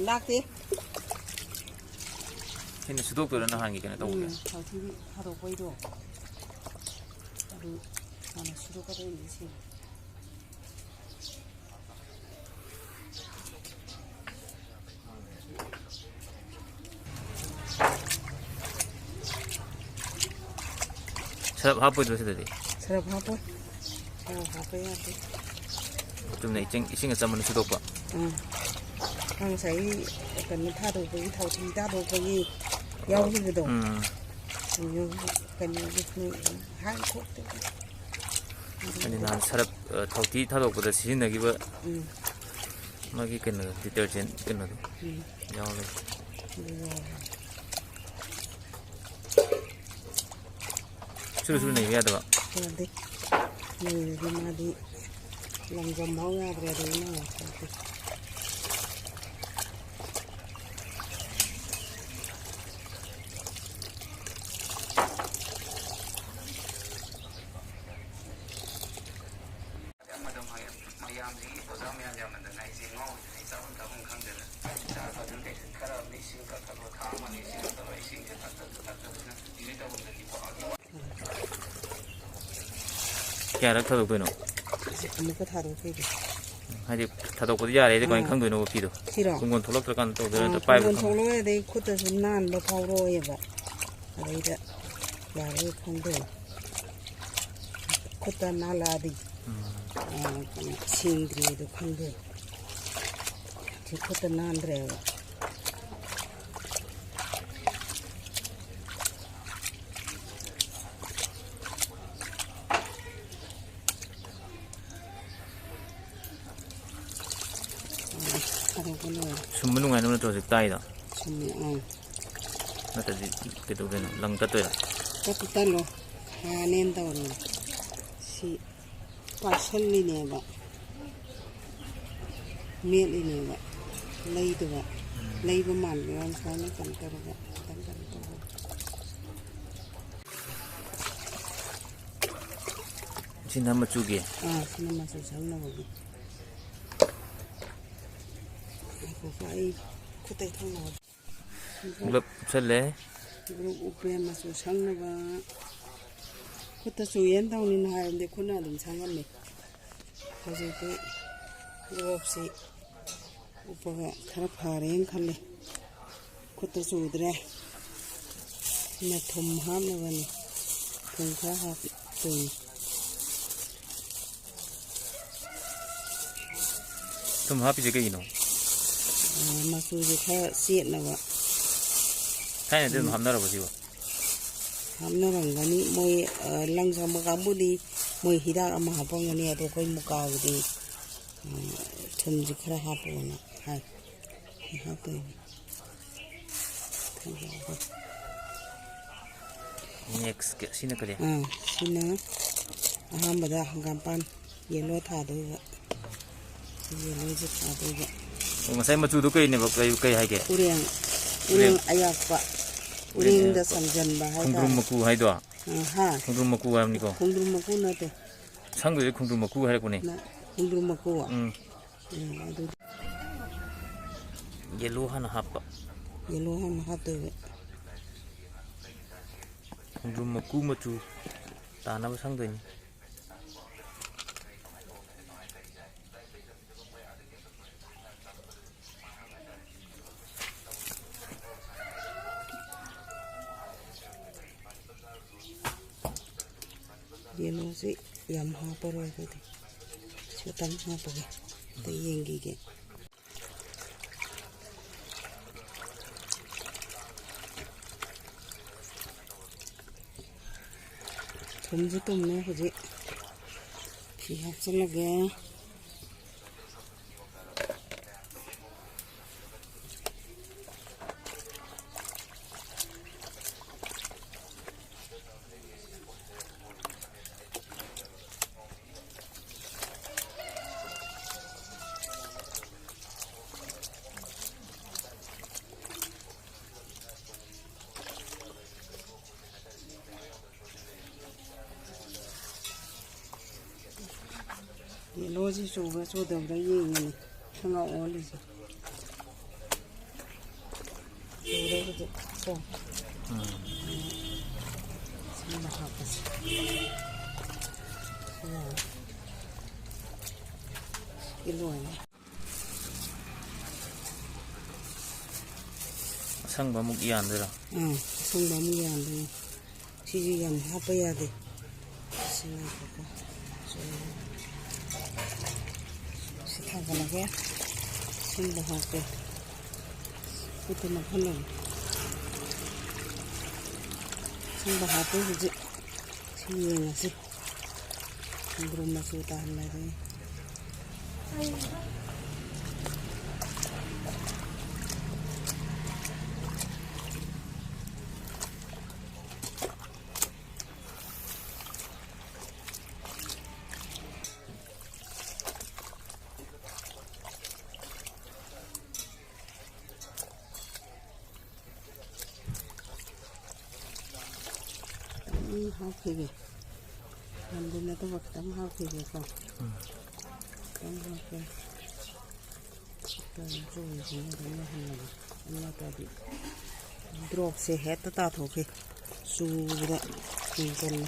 ꯂꯥꯛꯇꯦ ꯁꯤꯅ ꯁꯨꯗꯣꯛꯇꯣꯏꯔ ꯅꯍꯥꯟꯒꯤ ꯀꯩꯅꯣ ꯇꯧꯕꯗꯣ ꯊꯥꯎꯊꯤ ꯊꯥꯗꯣꯛꯄꯩꯗꯣ ꯑꯗꯨ ꯍꯥꯟꯅ ꯁꯨꯗꯣꯛꯀꯗꯣꯏꯅꯤ ꯁꯤ ꯁꯔꯞ ꯍꯥꯞꯄꯣꯏꯗ꯭ꯔꯣ ꯁꯤꯗꯗꯤ ꯁꯔꯞ ꯍꯥꯞꯄꯣꯏ ꯁꯔꯞ ꯍꯥꯞꯄ ꯌꯥꯗꯦ ꯆꯨꯝꯅ ꯏꯁꯤꯡ ꯑꯆꯝꯕꯅ ꯁꯨꯗꯣꯛꯄ ꯉꯁꯥꯏ ꯀꯩꯅꯣ ꯊꯥꯗꯣꯛꯄꯒꯤ ꯊꯥꯎꯊꯤ ꯊꯥꯗꯣꯛꯄꯒꯤ ꯌꯥꯎꯈꯤꯕꯗꯣ ꯀꯩꯅꯣꯒꯤ ꯍꯥꯏ ꯊꯣꯛꯇꯦ ꯑꯩꯅ ꯅꯍꯥꯟ ꯁꯔꯞ ꯊꯥꯎꯊꯤ ꯊꯥꯗꯣꯛꯄꯗ ꯁꯤꯖꯤꯟꯅꯈꯤꯕ ꯃꯥꯒꯤ ꯀꯩꯅꯣꯗꯣ ꯗꯤꯇꯔꯖꯦꯟ ꯀꯩꯅꯣꯗꯣ ꯌꯥꯎꯔꯦ ꯁꯨꯔ ꯅꯩꯕ ꯌꯥꯗꯕ ꯌꯥꯗꯦ ꯅꯩꯔꯗꯤ ꯃꯥꯗꯤ ꯂꯪꯖꯝ ꯐꯥꯎ ꯌꯥꯗ꯭ꯔꯦ ꯑꯗꯨꯅ ꯀꯌꯥꯔꯛ ꯊꯥꯗꯣꯛꯇꯣꯏꯅꯣ ꯑꯃꯨꯛꯀ ꯊꯥꯗꯣꯛꯇꯣꯏꯅꯤ ꯍꯥꯏꯗꯤ ꯊꯥꯗꯣꯛꯄꯗꯤ ꯌꯥꯔꯦꯗꯤ ꯀꯃꯥꯏꯅ ꯈꯪꯗꯣꯏꯅꯣ ꯐꯤꯗꯣ ꯀꯨꯡꯒꯣꯟ ꯊꯣꯛꯂꯛꯇ꯭ꯔꯀꯥꯟꯗ ꯇꯧꯗꯣꯏꯔ ꯅꯠꯇ꯭ꯔꯒ ꯄꯥꯏꯕ ꯀꯨꯡꯒꯣꯟ ꯊꯣꯛꯂꯛꯑꯣꯏ ꯑꯗꯩ ꯈꯨꯠꯇꯁꯨ ꯅꯥꯟꯕ ꯐꯥꯎꯔꯛꯑꯣꯏꯕ ꯑꯗꯩꯗ ꯌꯥꯔꯦ ꯈꯪꯗꯣꯏꯅꯤ ꯈꯨꯠꯇ ꯅꯥꯜꯂꯛꯑꯗꯤ ꯁꯦꯡꯗ꯭ꯔꯤꯗꯣ ꯈꯪꯗꯣꯏ ꯁꯤ ꯈꯨꯠꯇ ꯅꯥꯟꯗ꯭ꯔꯦꯕ ꯁꯨꯝꯕ ꯅꯨꯡꯉꯥꯏꯅꯕ ꯅꯠꯇ꯭ꯔꯣ ꯍꯧꯖꯤꯛ ꯇꯥꯏꯗꯣ ꯁꯨꯝꯃꯦ ꯅꯠꯇ꯭ꯔꯗꯤ ꯀꯩꯗꯧꯗꯣꯏꯅꯣ ꯂꯪ ꯇꯠꯇꯣꯏꯔꯥ ꯇꯠꯂꯣ ꯍꯥꯟꯅꯦꯅ ꯇꯧꯔꯦ ꯁꯤ ꯄꯥꯁꯜꯂꯤꯅꯦꯕ ꯃꯦꯠꯂꯤꯅꯦꯕ ꯂꯩꯗꯕ ꯂꯩꯕ ꯃꯥꯟꯕ ꯁꯨꯃꯥꯏꯅ ꯀꯩꯅꯣ ꯇꯧꯔꯒ ꯈꯤꯇꯪ ꯀꯩꯅꯣ ꯇꯧꯔꯒ ꯁꯤꯅ ꯃꯆꯨꯒꯤ ꯁꯤꯅ ꯃꯆꯨ ꯁꯪꯅꯕꯒꯤ ꯑꯩ ꯈꯨꯠꯇꯩ ꯊꯪꯅꯕ ꯒ꯭ꯂꯞ ꯎꯞꯁꯜꯂꯦ ꯒ꯭ꯂꯞ ꯎꯞꯄꯦ ꯃꯆꯨ ꯁꯪꯅꯕ ꯈꯨꯠꯇ ꯆꯨꯌꯦꯅ ꯇꯧꯅꯤꯅ ꯍꯥꯏꯔꯗꯤ ꯈꯨꯠꯅ ꯑꯗꯨꯝ ꯁꯪꯉꯝꯃꯤ ꯍꯧꯖꯤꯛꯇꯤ ꯒ꯭ꯂꯣꯞꯁꯤ ꯎꯞꯄꯒ ꯈꯔ ꯐꯔꯦꯅ ꯈꯜꯂꯤ ꯈꯨꯠꯇ ꯆꯨꯗ꯭ꯔꯦ ꯁꯤꯅ ꯊꯨꯝ ꯍꯥꯞꯅꯕꯅꯤ ꯊꯨꯝ ꯈꯔ ꯍꯥꯞꯇꯣꯏꯅꯤ ꯊꯨꯝ ꯍꯥꯞꯄꯤꯁꯦ ꯀꯩꯒꯤꯅꯣ ꯃꯆꯨꯁꯦ ꯈꯔ ꯆꯦꯠꯅꯕ ꯊꯥꯏꯅꯗꯤ ꯑꯗꯨꯝ ꯍꯥꯞꯅꯔꯕ ꯁꯤꯕꯣ ꯍꯥꯞꯅꯔꯝꯒꯅꯤ ꯃꯣꯏ ꯂꯪ ꯁꯪꯕ ꯀꯥꯡꯕꯨꯗꯤ ꯃꯣꯏ ꯍꯤꯗꯥꯛ ꯑꯃ ꯍꯥꯞꯄꯝꯒꯅꯤ ꯑꯗꯣ ꯑꯩꯈꯣꯏ ꯃꯨꯀꯥꯕꯨꯗꯤ ꯊꯨꯝꯁꯤ ꯈꯔ ꯍꯥꯞꯄꯣꯅ ꯍꯥꯏ ꯍꯥꯞꯇꯣꯏꯅꯤ ꯅꯦꯛꯁ ꯁꯤꯅ ꯀꯔꯤ ꯁꯤꯅ ꯑꯍꯥꯟꯕꯗ ꯍꯪꯒꯥꯝꯄꯥꯟ ꯌꯦꯜꯂꯣ ꯊꯥꯗꯣꯏꯕ ꯌꯦꯜꯂꯣꯁꯦ ꯊꯥꯗꯣꯏꯕ ꯉꯁꯥꯏ ꯃꯆꯨꯗꯣ ꯀꯩꯅꯦꯕ ꯀꯩ ꯍꯥꯏꯒꯦ ꯎꯔꯦꯡ ꯑꯌꯥꯛꯄ ꯎꯔꯦꯡꯗ ꯆꯪꯁꯤꯟꯕ ꯍꯥꯏꯇꯥꯔꯦ ꯈꯣꯡꯗ꯭ꯔꯨꯝ ꯃꯀꯨ ꯍꯥꯏꯗꯣ ꯈꯣꯡꯗ꯭ꯔꯨꯝ ꯃꯀꯨ ꯍꯥꯏꯕꯅꯤꯀꯣ ꯈꯣꯡꯗ꯭ꯔꯨꯝ ꯃꯀꯨ ꯅꯠꯇꯦ ꯁꯪꯗꯣꯏꯁꯦ ꯈꯣꯡꯗ꯭ꯔꯨꯝ ꯃꯀꯨ ꯍꯥꯏꯔꯛꯄꯅꯦ ꯈꯣꯡꯗ꯭ꯔꯨꯝ ꯃꯀꯨ ꯑꯗꯨ ꯌꯦꯜꯂꯣ ꯍꯥꯟꯅ ꯍꯥꯞꯄ ꯌꯦꯜꯂꯣ ꯍꯥꯟꯅ ꯍꯥꯞꯇꯣꯏꯕ ꯈꯣꯡꯗ꯭ꯔꯨꯝ ꯃꯀꯨ ꯃꯆꯨ ꯇꯥꯅꯕ ꯁꯪꯗꯣꯏꯅꯤ ꯌꯦꯜꯂꯣꯁꯤ ꯌꯥꯝ ꯍꯥꯞꯄꯔꯣꯏ ꯑꯗꯨꯗꯤ ꯈꯤꯇꯪ ꯍꯥꯞꯄꯒꯦ ꯑꯝꯇ ꯌꯦꯡꯈꯤꯒꯦ ꯊꯨꯝꯁꯨ ꯇꯨꯝꯃꯦ ꯍꯧꯖꯤꯛ ꯐꯤ ꯍꯥꯞꯆꯤꯜꯂꯒꯦ ꯌꯦꯜꯂꯣꯁꯤ ꯆꯨꯕ꯭ꯔꯥ ꯆꯨꯗꯕ꯭ꯔꯥ ꯌꯦꯡꯉꯅꯤ ꯈꯪꯉꯛ ꯑꯣꯜꯂꯤꯁꯦ 그래 그지 또 생각하고 일로와요 상바 묵이 안 들어. 응 성남이 안 돼. 시집이 안 해봐야 돼. 생각하고 시타가나게 생각하고 그때만 하는 생각하고 그지 생각나지 그런 맛이 다 한마디. hao kì làm bên này tôi vật tấm hao kì còn tấm hao kì rồi thì nó cũng là hàng này nó ta bị drop xe hết ta thôi kì su đó cùng con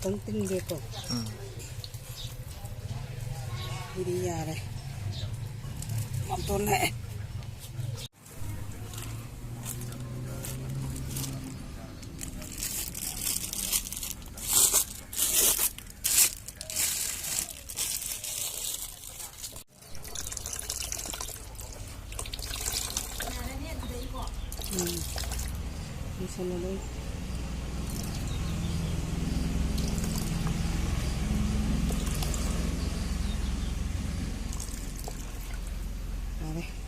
tấn tinh về cổ đi nhà đây mắm tôm này đi xem đây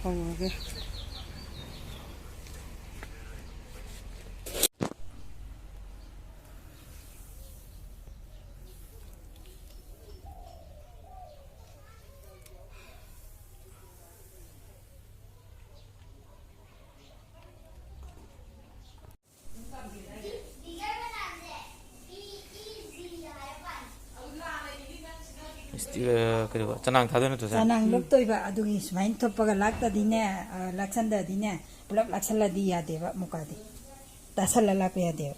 không cái 그리고 짜낭 다 되는 도사. 짜낭 loktoiba adugi smain thoppaga laktadine laksandadine pulap laksaladi yadeva mukadi tasalla la pe yadeva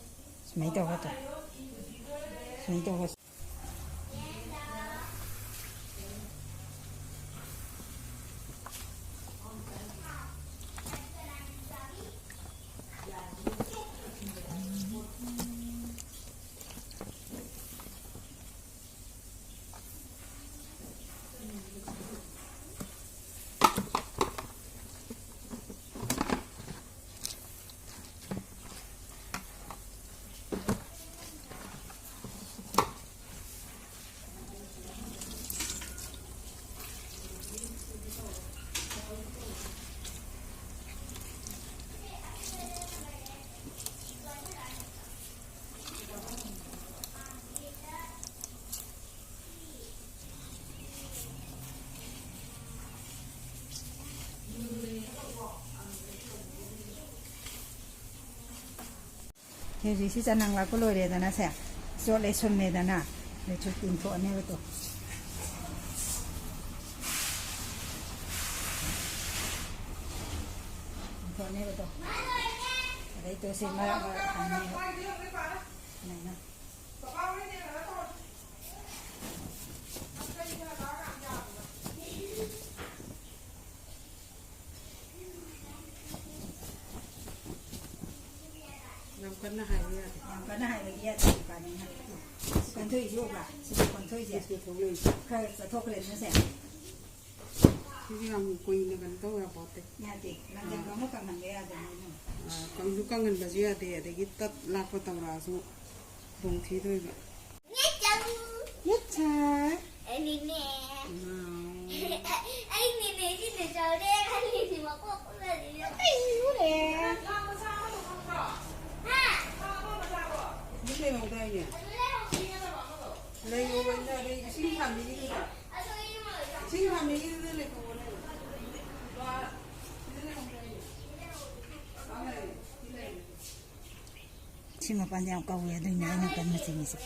smai to gato smai to gato Jadi si canang la colore dana sa so le somme dana le chutin fo ne to dai to se mara ne na con nó hay vậy cả này con thuê giúp à con thuê gì thì thuê luôn khai sẽ thuê lên nó sẽ cái làm quỳ này con tôi là bỏ tiền nhà thì làm gì có một cái mình để con giúp con ngân bao nhiêu để cái tất lạc vào tàu là số đồng chí thôi vậy nhất cha anh nè chứ để chờ đen anh thì mà có là gì đâu nè những đây màu đây nhỉ đây ngồi bên đây đi ꯁꯤ ꯃꯄꯥꯟꯗ ꯌꯥꯝ ꯀꯧꯋꯦ ꯑꯗꯨꯏꯅꯦ ꯑꯩꯅ ꯀꯟꯅ ꯆꯤꯡꯉꯤꯁꯦ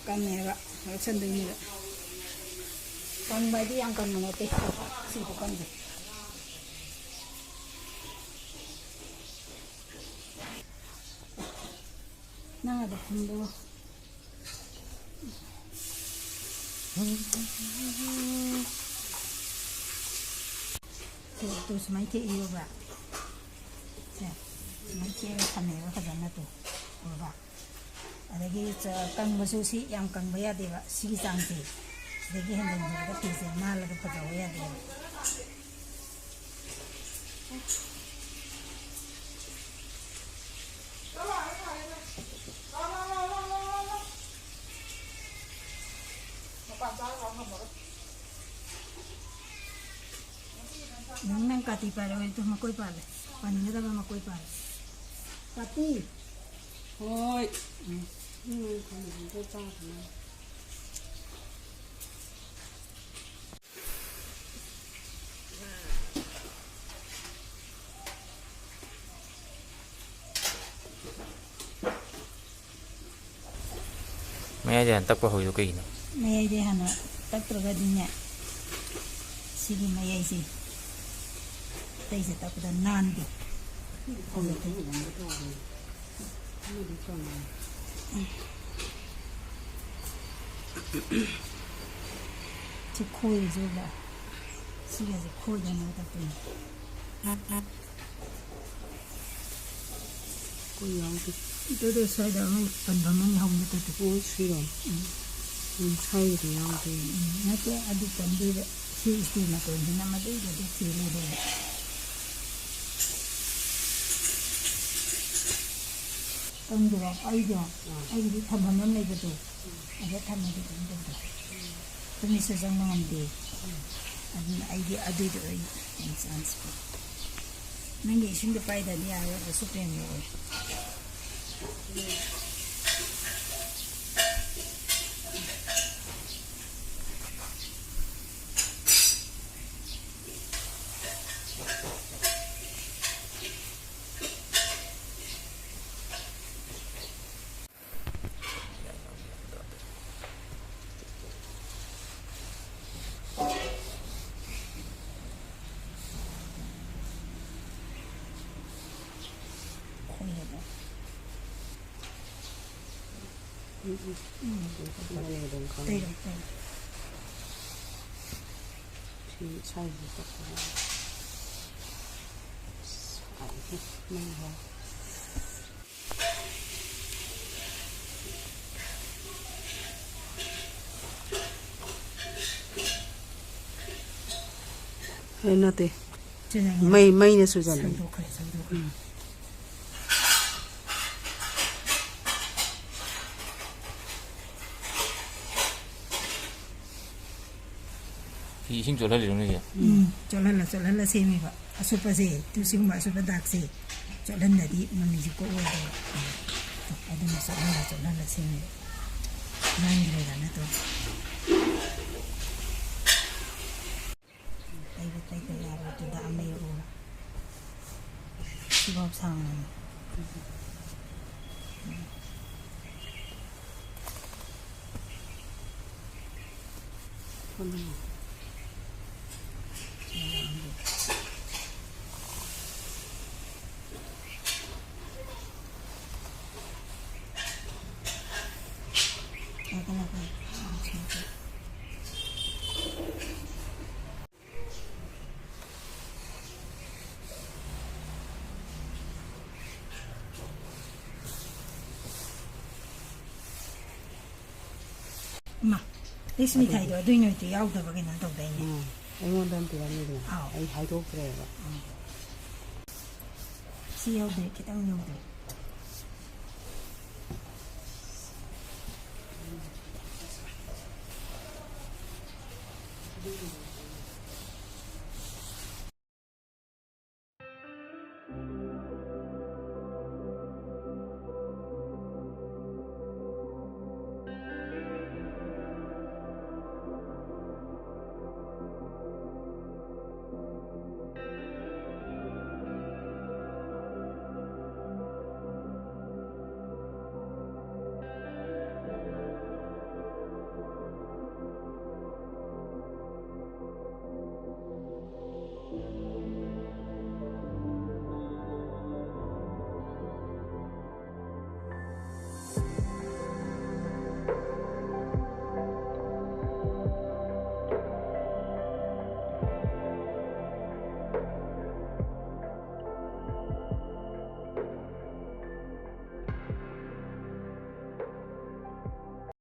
ꯀꯪꯉꯦꯕ ꯂꯧꯁꯟꯗꯣꯏꯅꯦꯕ ꯀꯪꯕ ꯍꯥꯏꯗꯤ ꯌꯥꯝ ꯀꯪꯕ ꯅꯠꯇꯦ ꯁꯤꯕꯨ ꯀꯪꯗꯦ ꯅꯪ ꯑꯗ ꯐꯝꯗꯣ ꯇꯨ ꯁꯨꯃꯥꯏꯅ ꯊꯦꯛꯏꯕ ꯁꯦ ꯁꯨꯃꯥꯏꯅ ꯊꯦꯛꯑꯒ ꯊꯝꯃꯦꯕ ꯐꯖꯅ ꯇꯨ ꯎꯔꯕ ꯑꯗꯒꯤ ꯀꯪꯕꯁꯨ ꯁꯤ ꯌꯥꯝ ꯀꯪꯕ ꯌꯥꯗꯦꯕ ꯁꯤꯒꯤ ꯆꯥꯡꯁꯦ ꯁꯤꯗꯒꯤ ꯍꯦꯟꯖꯤꯟꯈꯤꯕꯗ ꯐꯤꯁꯦ ꯅꯥꯜꯂꯒ ꯐꯖꯕ ꯌꯥꯗꯦꯕ nang kati pare itu makoi pare pani ada makoi pare kati hoi không có cho nó mấy ai dàn tóc qua hồi cái gì nữa mấy ai hả nó tóc rồi cái gì nhỉ xí đi mấy ai xí đây sẽ tóc là nan đi không được thấy gì đâu không được còn chỉ khôi rồi là xí là khôi cho nó tóc đi cô giống tôi xoay đó phần phần nó hồng như tôi cô suy rồi thay thì nhau thì nó cái ăn đi cần đi đấy xí mà tôi thì năm đấy rồi đi xí lên đây ông được ai đi thầm hầm lắm này tôi anh thầm này cũng được tôi mới sử dụng ngon đi anh đi ở đây rồi anh sáng nang nghĩ xin được bay đã đi à ở số tiền rồi đây rồi thì sai thì tất cả phải hết nhanh rồi hay là thế mây mây là số giờ 이싱 졸라리 정도지. 졸라라 세미바. 아수파세 두싱마 아수파 닥세. 졸란다디 만미지고 오고. 아드나 졸라라 세미. 난기래가 나도. 아이고 야로 또 다음에 오라. 시법상 마, 레시피 타이도 어디는 또 야우도 보긴 안 되네. 애원단 비라니도. 아이 하이도 그래요. 시야우도 이렇게 딱 넣어도.